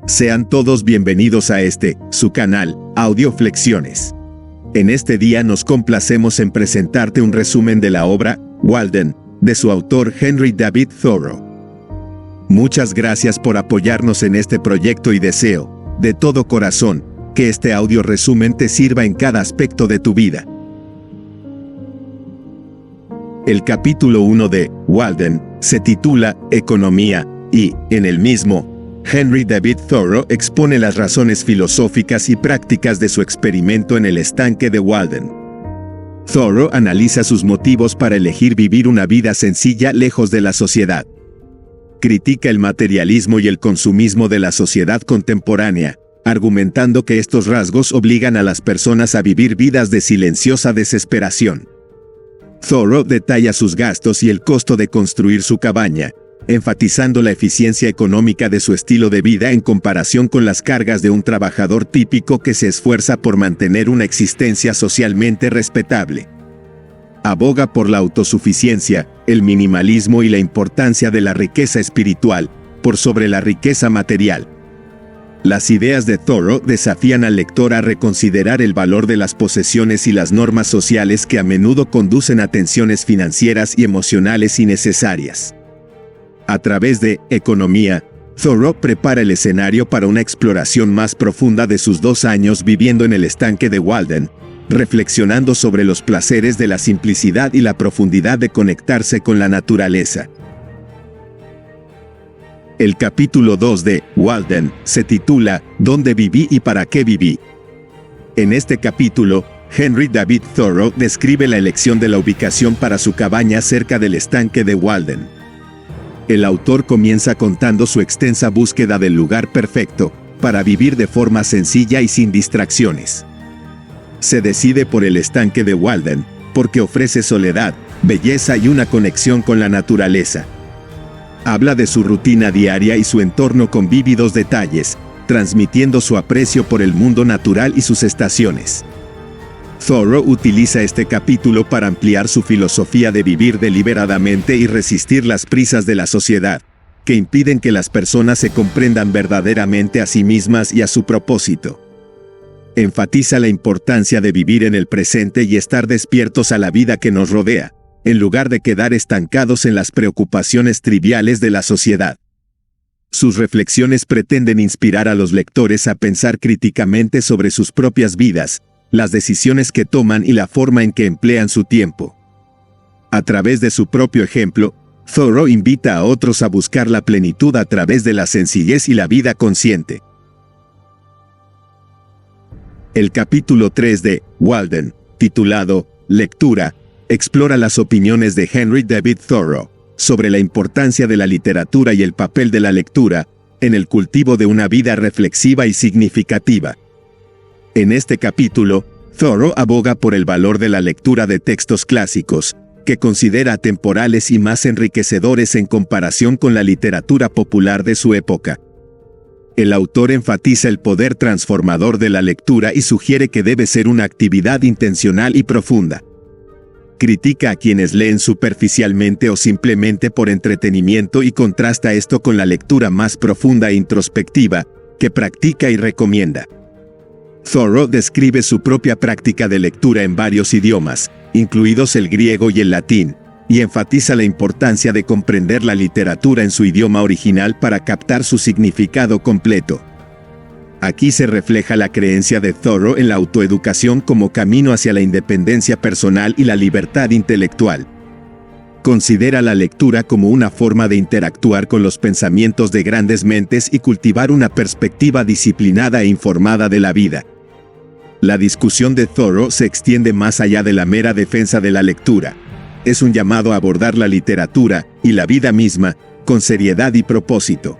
Sean todos bienvenidos a su canal, Audioflexiones. En este día nos complacemos en presentarte un resumen de la obra, Walden, de su autor Henry David Thoreau. Muchas gracias por apoyarnos en este proyecto y deseo, de todo corazón, que este audio resumen te sirva en cada aspecto de tu vida. El capítulo 1 de Walden se titula Economía, y, en el mismo, Henry David Thoreau expone las razones filosóficas y prácticas de su experimento en el estanque de Walden. Thoreau analiza sus motivos para elegir vivir una vida sencilla lejos de la sociedad. Critica el materialismo y el consumismo de la sociedad contemporánea, argumentando que estos rasgos obligan a las personas a vivir vidas de silenciosa desesperación. Thoreau detalla sus gastos y el costo de construir su cabaña, enfatizando la eficiencia económica de su estilo de vida en comparación con las cargas de un trabajador típico que se esfuerza por mantener una existencia socialmente respetable. Aboga por la autosuficiencia, el minimalismo y la importancia de la riqueza espiritual, por sobre la riqueza material. Las ideas de Thoreau desafían al lector a reconsiderar el valor de las posesiones y las normas sociales que a menudo conducen a tensiones financieras y emocionales innecesarias. A través de Economía, Thoreau prepara el escenario para una exploración más profunda de sus 2 años viviendo en el estanque de Walden, reflexionando sobre los placeres de la simplicidad y la profundidad de conectarse con la naturaleza. El capítulo 2 de Walden se titula ¿Dónde viví y para qué viví? En este capítulo, Henry David Thoreau describe la elección de la ubicación para su cabaña cerca del estanque de Walden. El autor comienza contando su extensa búsqueda del lugar perfecto para vivir de forma sencilla y sin distracciones. Se decide por el estanque de Walden porque ofrece soledad, belleza y una conexión con la naturaleza. Habla de su rutina diaria y su entorno con vívidos detalles, transmitiendo su aprecio por el mundo natural y sus estaciones. Thoreau utiliza este capítulo para ampliar su filosofía de vivir deliberadamente y resistir las prisas de la sociedad, que impiden que las personas se comprendan verdaderamente a sí mismas y a su propósito. Enfatiza la importancia de vivir en el presente y estar despiertos a la vida que nos rodea, en lugar de quedar estancados en las preocupaciones triviales de la sociedad. Sus reflexiones pretenden inspirar a los lectores a pensar críticamente sobre sus propias vidas, las decisiones que toman y la forma en que emplean su tiempo. A través de su propio ejemplo, Thoreau invita a otros a buscar la plenitud a través de la sencillez y la vida consciente. El capítulo 3 de Walden, titulado Lectura, explora las opiniones de Henry David Thoreau sobre la importancia de la literatura y el papel de la lectura en el cultivo de una vida reflexiva y significativa. En este capítulo, Thoreau aboga por el valor de la lectura de textos clásicos, que considera atemporales y más enriquecedores en comparación con la literatura popular de su época. El autor enfatiza el poder transformador de la lectura y sugiere que debe ser una actividad intencional y profunda. Critica a quienes leen superficialmente o simplemente por entretenimiento y contrasta esto con la lectura más profunda e introspectiva, que practica y recomienda. Thoreau describe su propia práctica de lectura en varios idiomas, incluidos el griego y el latín, y enfatiza la importancia de comprender la literatura en su idioma original para captar su significado completo. Aquí se refleja la creencia de Thoreau en la autoeducación como camino hacia la independencia personal y la libertad intelectual. Considera la lectura como una forma de interactuar con los pensamientos de grandes mentes y cultivar una perspectiva disciplinada e informada de la vida. La discusión de Thoreau se extiende más allá de la mera defensa de la lectura. Es un llamado a abordar la literatura y la vida misma con seriedad y propósito.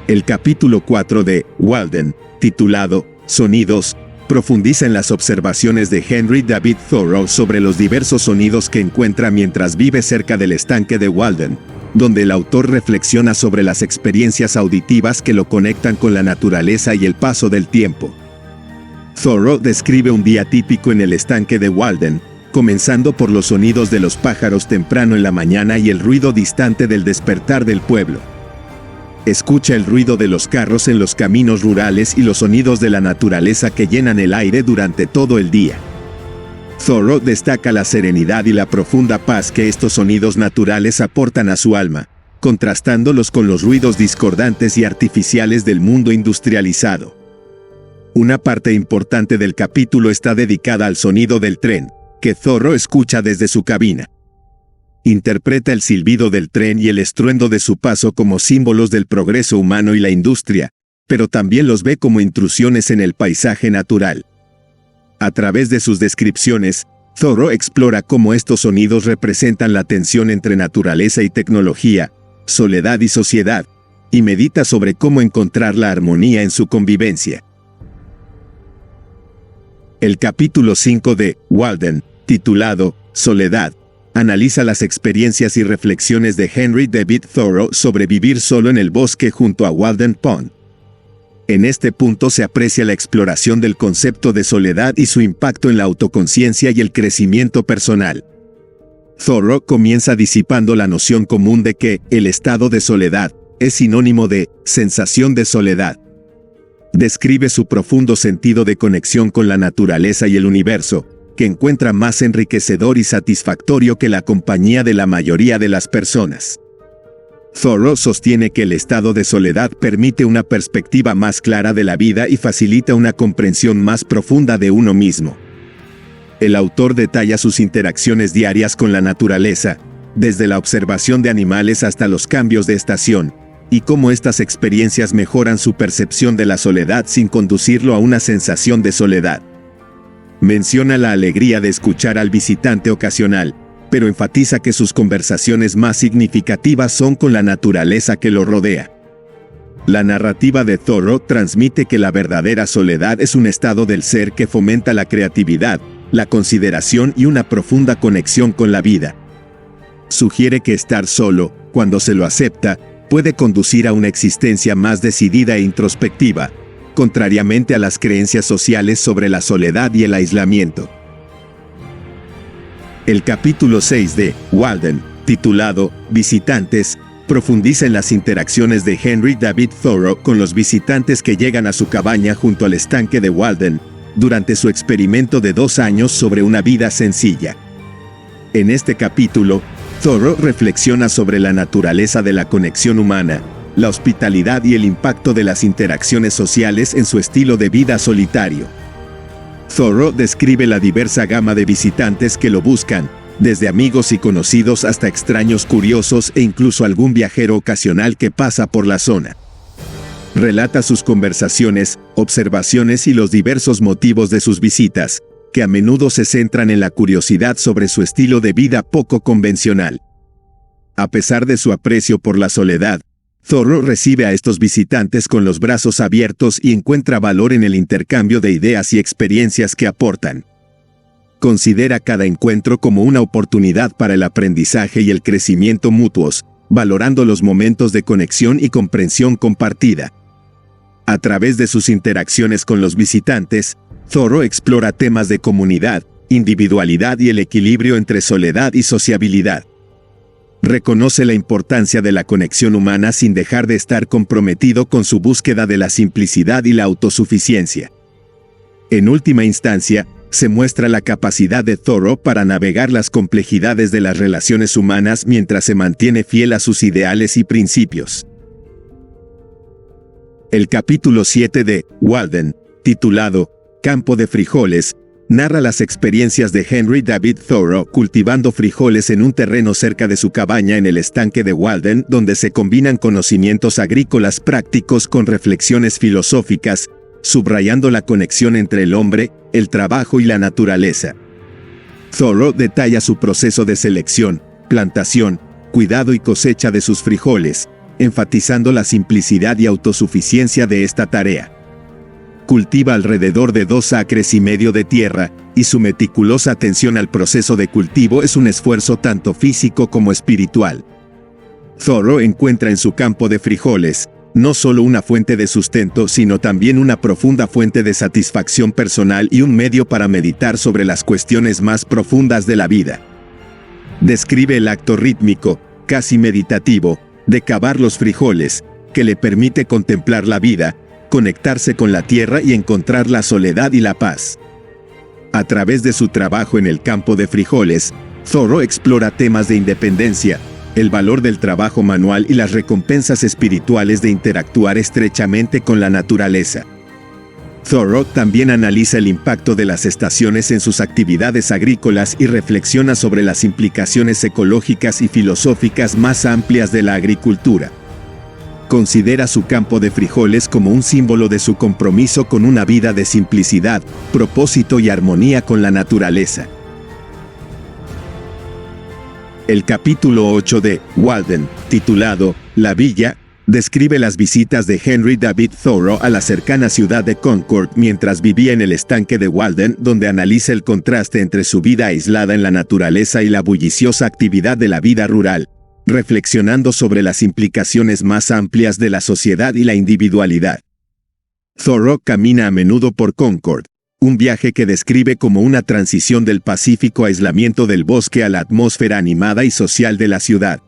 El capítulo 4 de Walden, titulado Sonidos, profundiza en las observaciones de Henry David Thoreau sobre los diversos sonidos que encuentra mientras vive cerca del estanque de Walden, donde el autor reflexiona sobre las experiencias auditivas que lo conectan con la naturaleza y el paso del tiempo. Thoreau describe un día típico en el estanque de Walden, comenzando por los sonidos de los pájaros temprano en la mañana y el ruido distante del despertar del pueblo. Escucha el ruido de los carros en los caminos rurales y los sonidos de la naturaleza que llenan el aire durante todo el día. Thoreau destaca la serenidad y la profunda paz que estos sonidos naturales aportan a su alma, contrastándolos con los ruidos discordantes y artificiales del mundo industrializado. Una parte importante del capítulo está dedicada al sonido del tren, que Thoreau escucha desde su cabina. Interpreta el silbido del tren y el estruendo de su paso como símbolos del progreso humano y la industria, pero también los ve como intrusiones en el paisaje natural. A través de sus descripciones, Thoreau explora cómo estos sonidos representan la tensión entre naturaleza y tecnología, soledad y sociedad, y medita sobre cómo encontrar la armonía en su convivencia. El capítulo 5 de Walden, titulado Soledad, analiza las experiencias y reflexiones de Henry David Thoreau sobre vivir solo en el bosque junto a Walden Pond. En este punto se aprecia la exploración del concepto de soledad y su impacto en la autoconciencia y el crecimiento personal. Thoreau comienza disipando la noción común de que el estado de soledad es sinónimo de sensación de soledad. Describe su profundo sentido de conexión con la naturaleza y el universo, que encuentra más enriquecedor y satisfactorio que la compañía de la mayoría de las personas. Thoreau sostiene que el estado de soledad permite una perspectiva más clara de la vida y facilita una comprensión más profunda de uno mismo. El autor detalla sus interacciones diarias con la naturaleza, desde la observación de animales hasta los cambios de estación, y cómo estas experiencias mejoran su percepción de la soledad sin conducirlo a una sensación de soledad. Menciona la alegría de escuchar al visitante ocasional, pero enfatiza que sus conversaciones más significativas son con la naturaleza que lo rodea. La narrativa de Thoreau transmite que la verdadera soledad es un estado del ser que fomenta la creatividad, la consideración y una profunda conexión con la vida. Sugiere que estar solo, cuando se lo acepta, puede conducir a una existencia más decidida e introspectiva, contrariamente a las creencias sociales sobre la soledad y el aislamiento. El capítulo 6 de Walden, titulado Visitantes, profundiza en las interacciones de Henry David Thoreau con los visitantes que llegan a su cabaña junto al estanque de Walden, durante su experimento de 2 años sobre una vida sencilla. En este capítulo, Thoreau reflexiona sobre la naturaleza de la conexión humana, la hospitalidad y el impacto de las interacciones sociales en su estilo de vida solitario. Thoreau describe la diversa gama de visitantes que lo buscan, desde amigos y conocidos hasta extraños curiosos e incluso algún viajero ocasional que pasa por la zona. Relata sus conversaciones, observaciones y los diversos motivos de sus visitas, que a menudo se centran en la curiosidad sobre su estilo de vida poco convencional. A pesar de su aprecio por la soledad, Thoreau recibe a estos visitantes con los brazos abiertos y encuentra valor en el intercambio de ideas y experiencias que aportan. Considera cada encuentro como una oportunidad para el aprendizaje y el crecimiento mutuos, valorando los momentos de conexión y comprensión compartida. A través de sus interacciones con los visitantes, Thoreau explora temas de comunidad, individualidad y el equilibrio entre soledad y sociabilidad. Reconoce la importancia de la conexión humana sin dejar de estar comprometido con su búsqueda de la simplicidad y la autosuficiencia. En última instancia, se muestra la capacidad de Thoreau para navegar las complejidades de las relaciones humanas mientras se mantiene fiel a sus ideales y principios. El capítulo 7 de Walden, titulado Campo de frijoles, narra las experiencias de Henry David Thoreau cultivando frijoles en un terreno cerca de su cabaña en el estanque de Walden, donde se combinan conocimientos agrícolas prácticos con reflexiones filosóficas, subrayando la conexión entre el hombre, el trabajo y la naturaleza. Thoreau detalla su proceso de selección, plantación, cuidado y cosecha de sus frijoles, enfatizando la simplicidad y autosuficiencia de esta tarea. Cultiva alrededor de 2,5 acres de tierra, y su meticulosa atención al proceso de cultivo es un esfuerzo tanto físico como espiritual. Thoreau encuentra en su campo de frijoles, no solo una fuente de sustento, sino también una profunda fuente de satisfacción personal y un medio para meditar sobre las cuestiones más profundas de la vida. Describe el acto rítmico, casi meditativo, de cavar los frijoles, que le permite contemplar la vida, conectarse con la tierra y encontrar la soledad y la paz. A través de su trabajo en el campo de frijoles, Thoreau explora temas de independencia, el valor del trabajo manual y las recompensas espirituales de interactuar estrechamente con la naturaleza. Thoreau también analiza el impacto de las estaciones en sus actividades agrícolas y reflexiona sobre las implicaciones ecológicas y filosóficas más amplias de la agricultura. Considera su campo de frijoles como un símbolo de su compromiso con una vida de simplicidad, propósito y armonía con la naturaleza. El capítulo 8 de Walden, titulado La Villa, describe las visitas de Henry David Thoreau a la cercana ciudad de Concord mientras vivía en el estanque de Walden, donde analiza el contraste entre su vida aislada en la naturaleza y la bulliciosa actividad de la vida rural, reflexionando sobre las implicaciones más amplias de la sociedad y la individualidad. Thoreau camina a menudo por Concord, un viaje que describe como una transición del pacífico aislamiento del bosque a la atmósfera animada y social de la ciudad.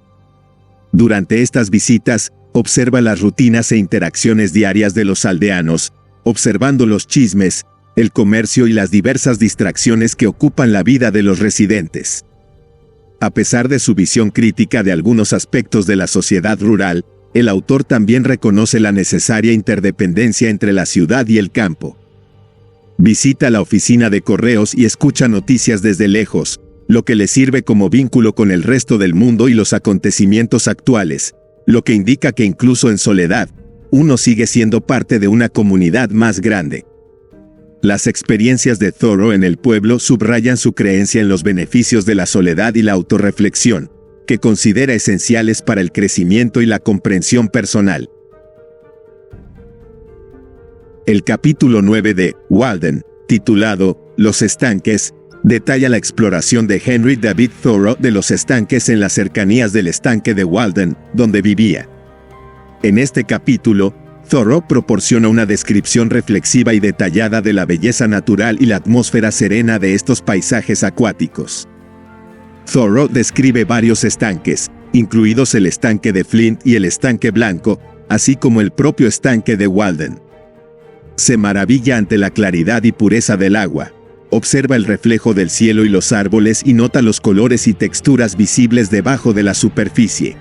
Durante estas visitas, observa las rutinas e interacciones diarias de los aldeanos, observando los chismes, el comercio y las diversas distracciones que ocupan la vida de los residentes. A pesar de su visión crítica de algunos aspectos de la sociedad rural, el autor también reconoce la necesaria interdependencia entre la ciudad y el campo. Visita la oficina de correos y escucha noticias desde lejos, lo que le sirve como vínculo con el resto del mundo y los acontecimientos actuales, lo que indica que incluso en soledad, uno sigue siendo parte de una comunidad más grande. Las experiencias de Thoreau en el pueblo subrayan su creencia en los beneficios de la soledad y la autorreflexión, que considera esenciales para el crecimiento y la comprensión personal. El capítulo 9 de Walden, titulado Los estanques, detalla la exploración de Henry David Thoreau de los estanques en las cercanías del estanque de Walden, donde vivía. En este capítulo, Thoreau proporciona una descripción reflexiva y detallada de la belleza natural y la atmósfera serena de estos paisajes acuáticos. Thoreau describe varios estanques, incluidos el estanque de Flint y el estanque blanco, así como el propio estanque de Walden. Se maravilla ante la claridad y pureza del agua. Observa el reflejo del cielo y los árboles y nota los colores y texturas visibles debajo de la superficie.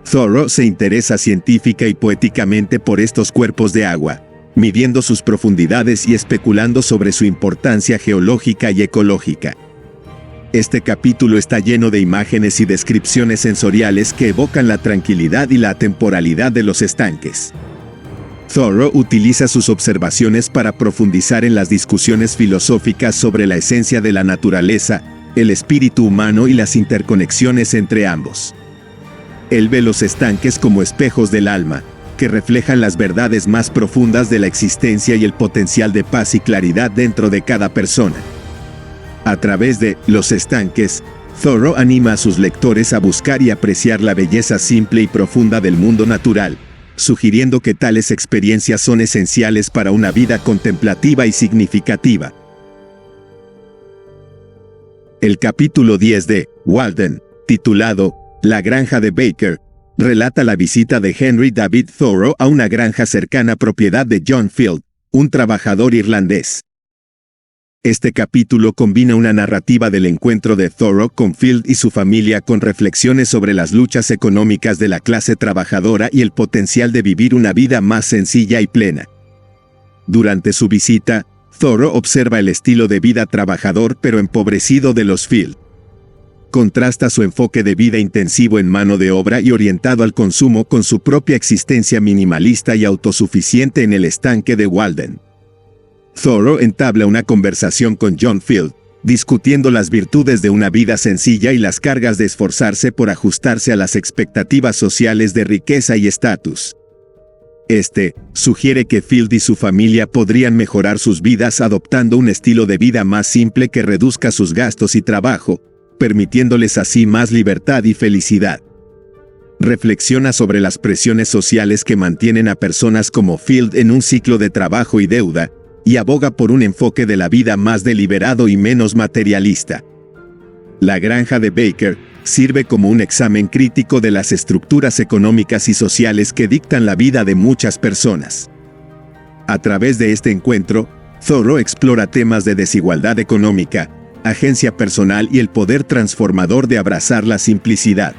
Thoreau se interesa científica y poéticamente por estos cuerpos de agua, midiendo sus profundidades y especulando sobre su importancia geológica y ecológica. Este capítulo está lleno de imágenes y descripciones sensoriales que evocan la tranquilidad y la atemporalidad de los estanques. Thoreau utiliza sus observaciones para profundizar en las discusiones filosóficas sobre la esencia de la naturaleza, el espíritu humano y las interconexiones entre ambos. Él ve los estanques como espejos del alma, que reflejan las verdades más profundas de la existencia y el potencial de paz y claridad dentro de cada persona. A través de Los estanques, Thoreau anima a sus lectores a buscar y apreciar la belleza simple y profunda del mundo natural, sugiriendo que tales experiencias son esenciales para una vida contemplativa y significativa. El capítulo 10 de Walden, titulado La granja de Baker, relata la visita de Henry David Thoreau a una granja cercana propiedad de John Field, un trabajador irlandés. Este capítulo combina una narrativa del encuentro de Thoreau con Field y su familia con reflexiones sobre las luchas económicas de la clase trabajadora y el potencial de vivir una vida más sencilla y plena. Durante su visita, Thoreau observa el estilo de vida trabajador pero empobrecido de los Field. Contrasta su enfoque de vida intensivo en mano de obra y orientado al consumo con su propia existencia minimalista y autosuficiente en el estanque de Walden. Thoreau entabla una conversación con John Field, discutiendo las virtudes de una vida sencilla y las cargas de esforzarse por ajustarse a las expectativas sociales de riqueza y estatus. Este sugiere que Field y su familia podrían mejorar sus vidas adoptando un estilo de vida más simple que reduzca sus gastos y trabajo, permitiéndoles así más libertad y felicidad. Reflexiona sobre las presiones sociales que mantienen a personas como Field en un ciclo de trabajo y deuda, y aboga por un enfoque de la vida más deliberado y menos materialista. La granja de Baker sirve como un examen crítico de las estructuras económicas y sociales que dictan la vida de muchas personas. A través de este encuentro, Thoreau explora temas de desigualdad económica, agencia personal y el poder transformador de abrazar la simplicidad.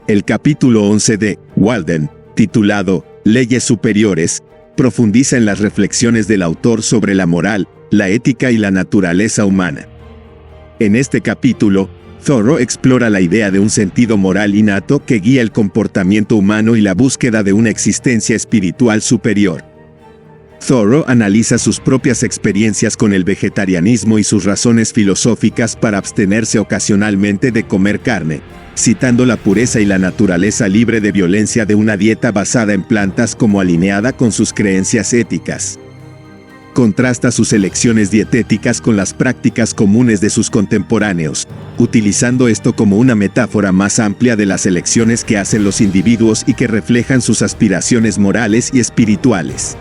El capítulo 11 de Walden, titulado Leyes Superiores, profundiza en las reflexiones del autor sobre la moral, la ética y la naturaleza humana. En este capítulo, Thoreau explora la idea de un sentido moral innato que guía el comportamiento humano y la búsqueda de una existencia espiritual superior. Thoreau analiza sus propias experiencias con el vegetarianismo y sus razones filosóficas para abstenerse ocasionalmente de comer carne, citando la pureza y la naturaleza libre de violencia de una dieta basada en plantas como alineada con sus creencias éticas. Contrasta sus elecciones dietéticas con las prácticas comunes de sus contemporáneos, utilizando esto como una metáfora más amplia de las elecciones que hacen los individuos y que reflejan sus aspiraciones morales y espirituales.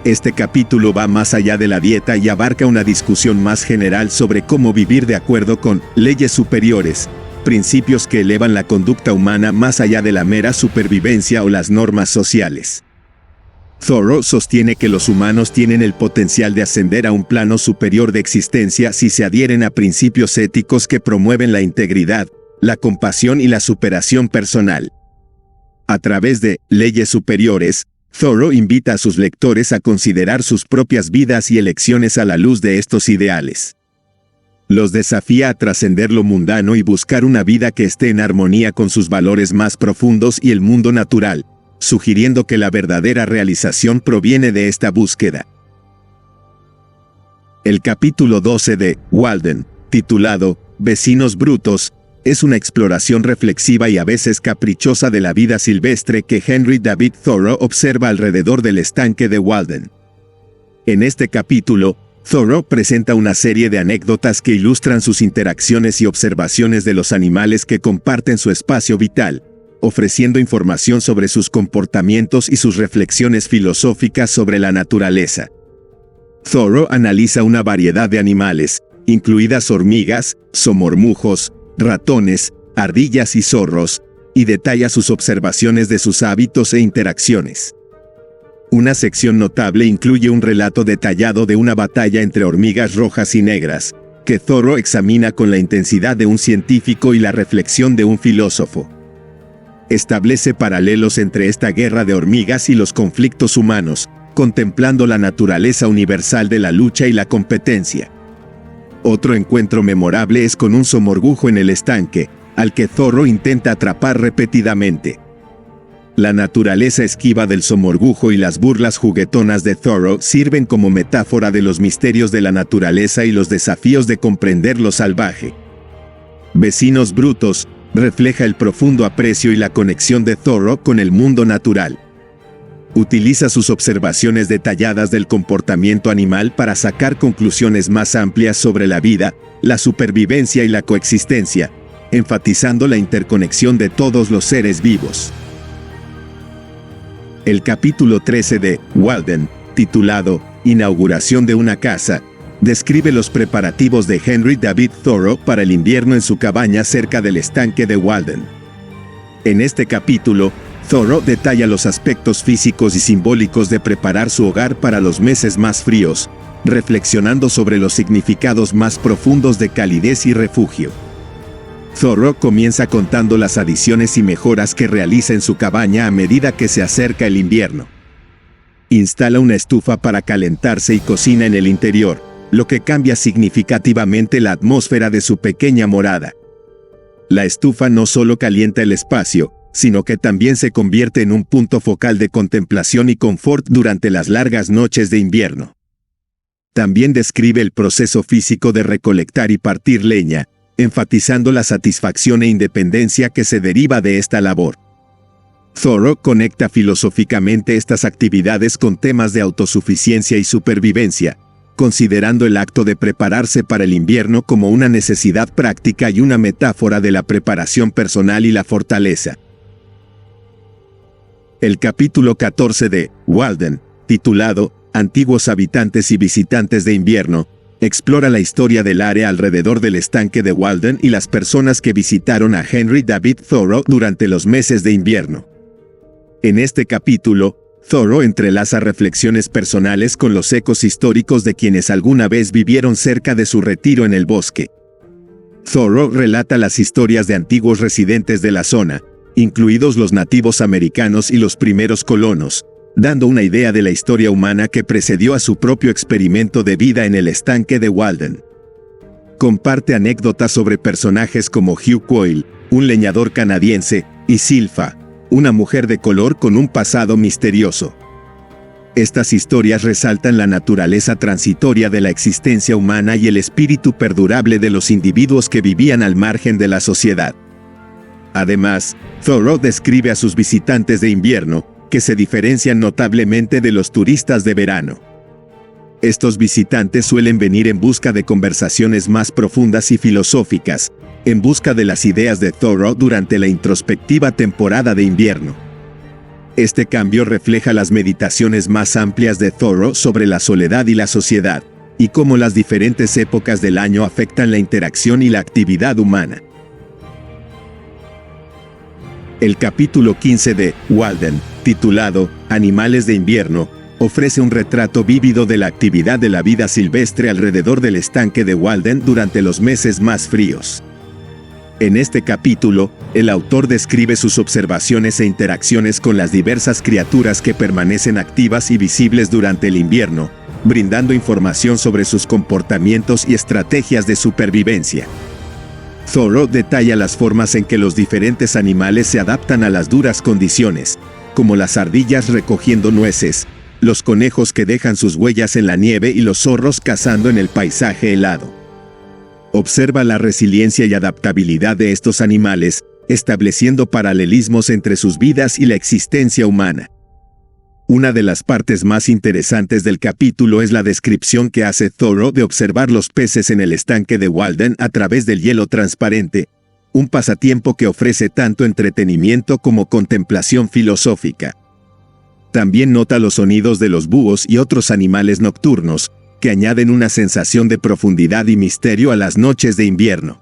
Este capítulo va más allá de la dieta y abarca una discusión más general sobre cómo vivir de acuerdo con leyes superiores, principios que elevan la conducta humana más allá de la mera supervivencia o las normas sociales. Thoreau sostiene que los humanos tienen el potencial de ascender a un plano superior de existencia si se adhieren a principios éticos que promueven la integridad, la compasión y la superación personal. A través de leyes superiores, Thoreau invita a sus lectores a considerar sus propias vidas y elecciones a la luz de estos ideales. Los desafía a trascender lo mundano y buscar una vida que esté en armonía con sus valores más profundos y el mundo natural, sugiriendo que la verdadera realización proviene de esta búsqueda. El capítulo 12 de Walden, titulado Vecinos brutos, es una exploración reflexiva y a veces caprichosa de la vida silvestre que Henry David Thoreau observa alrededor del estanque de Walden. En este capítulo, Thoreau presenta una serie de anécdotas que ilustran sus interacciones y observaciones de los animales que comparten su espacio vital, ofreciendo información sobre sus comportamientos y sus reflexiones filosóficas sobre la naturaleza. Thoreau analiza una variedad de animales, incluidas hormigas, somormujos, ratones, ardillas y zorros, y detalla sus observaciones de sus hábitos e interacciones. Una sección notable incluye un relato detallado de una batalla entre hormigas rojas y negras, que Thoreau examina con la intensidad de un científico y la reflexión de un filósofo. Establece paralelos entre esta guerra de hormigas y los conflictos humanos, contemplando la naturaleza universal de la lucha y la competencia. Otro encuentro memorable es con un somorgujo en el estanque, al que Thoreau intenta atrapar repetidamente. La naturaleza esquiva del somorgujo y las burlas juguetonas de Thoreau sirven como metáfora de los misterios de la naturaleza y los desafíos de comprender lo salvaje. Vecinos brutos refleja el profundo aprecio y la conexión de Thoreau con el mundo natural. Utiliza sus observaciones detalladas del comportamiento animal para sacar conclusiones más amplias sobre la vida, la supervivencia y la coexistencia, enfatizando la interconexión de todos los seres vivos. El capítulo 13 de Walden, titulado Inauguración de una casa, describe los preparativos de Henry David Thoreau para el invierno en su cabaña cerca del estanque de Walden. En este capítulo, Thoreau detalla los aspectos físicos y simbólicos de preparar su hogar para los meses más fríos, reflexionando sobre los significados más profundos de calidez y refugio. Thoreau comienza contando las adiciones y mejoras que realiza en su cabaña a medida que se acerca el invierno. Instala una estufa para calentarse y cocina en el interior, lo que cambia significativamente la atmósfera de su pequeña morada. La estufa no solo calienta el espacio, sino que también se convierte en un punto focal de contemplación y confort durante las largas noches de invierno. También describe el proceso físico de recolectar y partir leña, enfatizando la satisfacción e independencia que se deriva de esta labor. Thoreau conecta filosóficamente estas actividades con temas de autosuficiencia y supervivencia, considerando el acto de prepararse para el invierno como una necesidad práctica y una metáfora de la preparación personal y la fortaleza. El capítulo 14 de Walden, titulado Antiguos habitantes y visitantes de invierno, explora la historia del área alrededor del estanque de Walden y las personas que visitaron a Henry David Thoreau durante los meses de invierno. En este capítulo, Thoreau entrelaza reflexiones personales con los ecos históricos de quienes alguna vez vivieron cerca de su retiro en el bosque. Thoreau relata las historias de antiguos residentes de la zona, incluidos los nativos americanos y los primeros colonos, dando una idea de la historia humana que precedió a su propio experimento de vida en el estanque de Walden. Comparte anécdotas sobre personajes como Hugh Quayle, un leñador canadiense, y Silpha, una mujer de color con un pasado misterioso. Estas historias resaltan la naturaleza transitoria de la existencia humana y el espíritu perdurable de los individuos que vivían al margen de la sociedad. Además, Thoreau describe a sus visitantes de invierno, que se diferencian notablemente de los turistas de verano. Estos visitantes suelen venir en busca de conversaciones más profundas y filosóficas, en busca de las ideas de Thoreau durante la introspectiva temporada de invierno. Este cambio refleja las meditaciones más amplias de Thoreau sobre la soledad y la sociedad, y cómo las diferentes épocas del año afectan la interacción y la actividad humana. El capítulo 15 de Walden, titulado Animales de invierno, ofrece un retrato vívido de la actividad de la vida silvestre alrededor del estanque de Walden durante los meses más fríos. En este capítulo, el autor describe sus observaciones e interacciones con las diversas criaturas que permanecen activas y visibles durante el invierno, brindando información sobre sus comportamientos y estrategias de supervivencia. Thoreau detalla las formas en que los diferentes animales se adaptan a las duras condiciones, como las ardillas recogiendo nueces, los conejos que dejan sus huellas en la nieve y los zorros cazando en el paisaje helado. Observa la resiliencia y adaptabilidad de estos animales, estableciendo paralelismos entre sus vidas y la existencia humana. Una de las partes más interesantes del capítulo es la descripción que hace Thoreau de observar los peces en el estanque de Walden a través del hielo transparente, un pasatiempo que ofrece tanto entretenimiento como contemplación filosófica. También nota los sonidos de los búhos y otros animales nocturnos, que añaden una sensación de profundidad y misterio a las noches de invierno.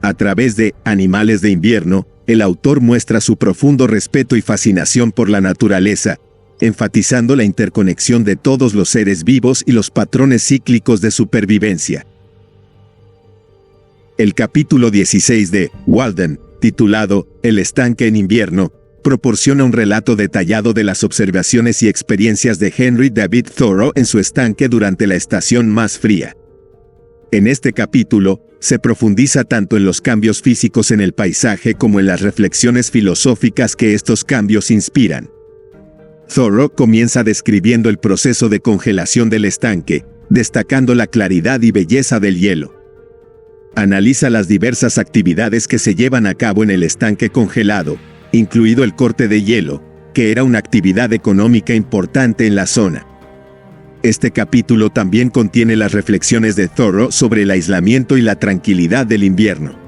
A través de Animales de invierno, el autor muestra su profundo respeto y fascinación por la naturaleza, enfatizando la interconexión de todos los seres vivos y los patrones cíclicos de supervivencia. El capítulo 16 de Walden, titulado El estanque en invierno, proporciona un relato detallado de las observaciones y experiencias de Henry David Thoreau en su estanque durante la estación más fría. En este capítulo, se profundiza tanto en los cambios físicos en el paisaje como en las reflexiones filosóficas que estos cambios inspiran. Thoreau comienza describiendo el proceso de congelación del estanque, destacando la claridad y belleza del hielo. Analiza las diversas actividades que se llevan a cabo en el estanque congelado, incluido el corte de hielo, que era una actividad económica importante en la zona. Este capítulo también contiene las reflexiones de Thoreau sobre el aislamiento y la tranquilidad del invierno.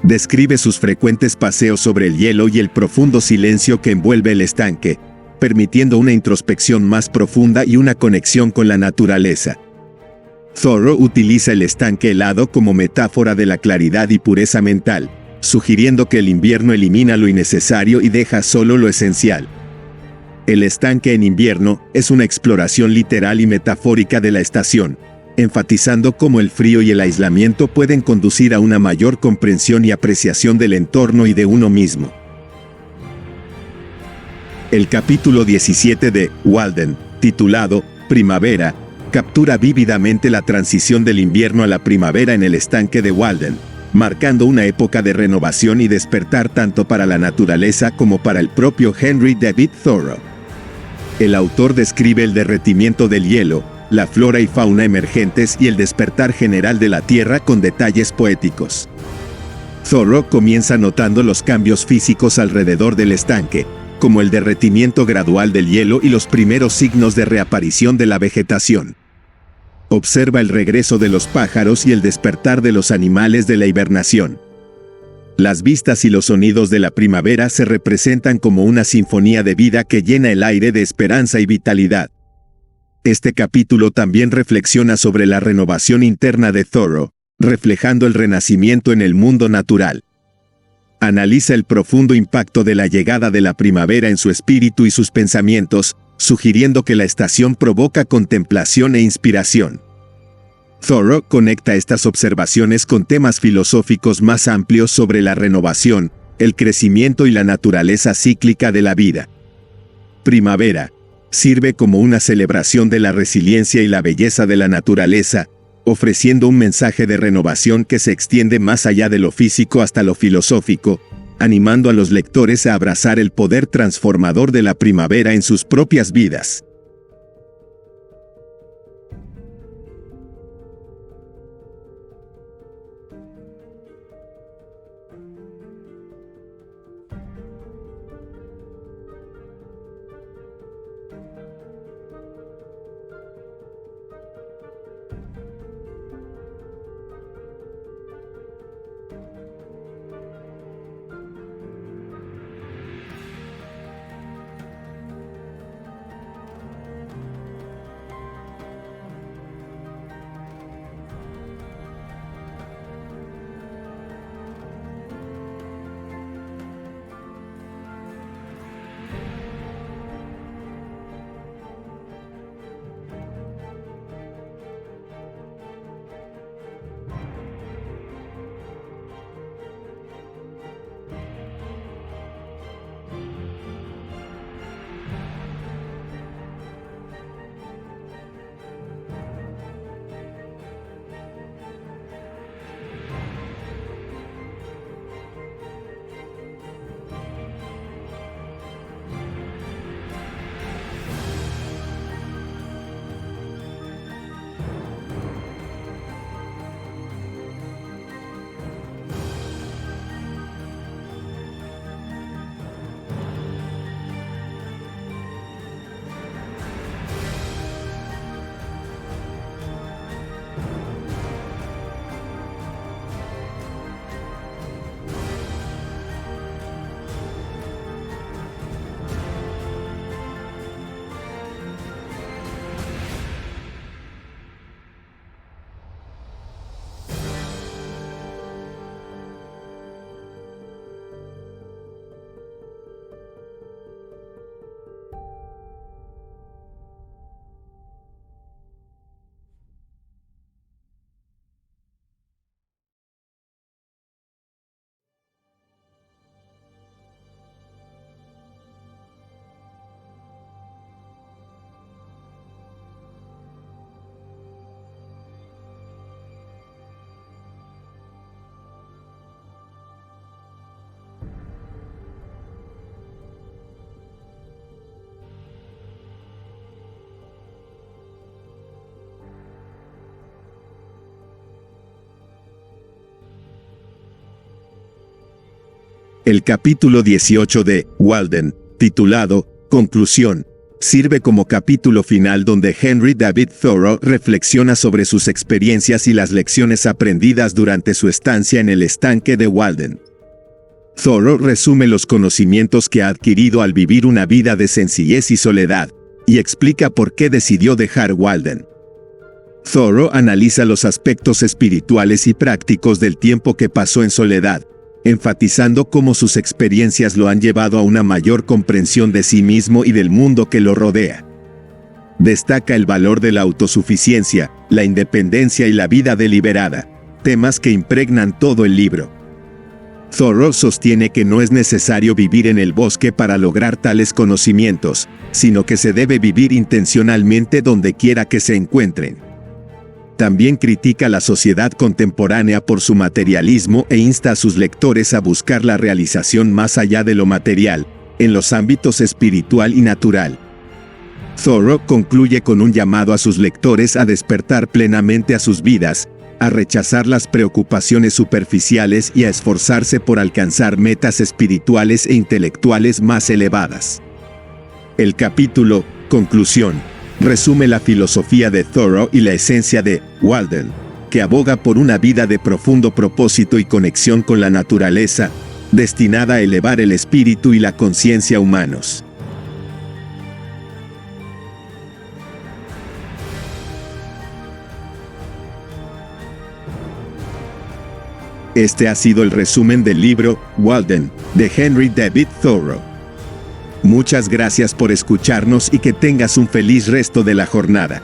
Describe sus frecuentes paseos sobre el hielo y el profundo silencio que envuelve el estanque, permitiendo una introspección más profunda y una conexión con la naturaleza. Thoreau utiliza el estanque helado como metáfora de la claridad y pureza mental, sugiriendo que el invierno elimina lo innecesario y deja solo lo esencial. El estanque en invierno es una exploración literal y metafórica de la estación, enfatizando cómo el frío y el aislamiento pueden conducir a una mayor comprensión y apreciación del entorno y de uno mismo. El capítulo 17 de Walden, titulado Primavera, captura vívidamente la transición del invierno a la primavera en el estanque de Walden, marcando una época de renovación y despertar tanto para la naturaleza como para el propio Henry David Thoreau. El autor describe el derretimiento del hielo, la flora y fauna emergentes y el despertar general de la Tierra con detalles poéticos. Thoreau comienza notando los cambios físicos alrededor del estanque, como el derretimiento gradual del hielo y los primeros signos de reaparición de la vegetación. Observa el regreso de los pájaros y el despertar de los animales de la hibernación. Las vistas y los sonidos de la primavera se representan como una sinfonía de vida que llena el aire de esperanza y vitalidad. Este capítulo también reflexiona sobre la renovación interna de Thoreau, reflejando el renacimiento en el mundo natural. Analiza el profundo impacto de la llegada de la primavera en su espíritu y sus pensamientos, sugiriendo que la estación provoca contemplación e inspiración. Thoreau conecta estas observaciones con temas filosóficos más amplios sobre la renovación, el crecimiento y la naturaleza cíclica de la vida. Primavera sirve como una celebración de la resiliencia y la belleza de la naturaleza, ofreciendo un mensaje de renovación que se extiende más allá de lo físico hasta lo filosófico, animando a los lectores a abrazar el poder transformador de la primavera en sus propias vidas. El capítulo 18 de Walden, titulado Conclusión, sirve como capítulo final donde Henry David Thoreau reflexiona sobre sus experiencias y las lecciones aprendidas durante su estancia en el estanque de Walden. Thoreau resume los conocimientos que ha adquirido al vivir una vida de sencillez y soledad, y explica por qué decidió dejar Walden. Thoreau analiza los aspectos espirituales y prácticos del tiempo que pasó en soledad, enfatizando cómo sus experiencias lo han llevado a una mayor comprensión de sí mismo y del mundo que lo rodea. Destaca el valor de la autosuficiencia, la independencia y la vida deliberada, temas que impregnan todo el libro. Thoreau sostiene que no es necesario vivir en el bosque para lograr tales conocimientos, sino que se debe vivir intencionalmente donde quiera que se encuentren. También critica la sociedad contemporánea por su materialismo e insta a sus lectores a buscar la realización más allá de lo material, en los ámbitos espiritual y natural. Thoreau concluye con un llamado a sus lectores a despertar plenamente a sus vidas, a rechazar las preocupaciones superficiales y a esforzarse por alcanzar metas espirituales e intelectuales más elevadas. El capítulo, Conclusión, resume la filosofía de Thoreau y la esencia de Walden, que aboga por una vida de profundo propósito y conexión con la naturaleza, destinada a elevar el espíritu y la conciencia humanos. Este ha sido el resumen del libro Walden, de Henry David Thoreau. Muchas gracias por escucharnos y que tengas un feliz resto de la jornada.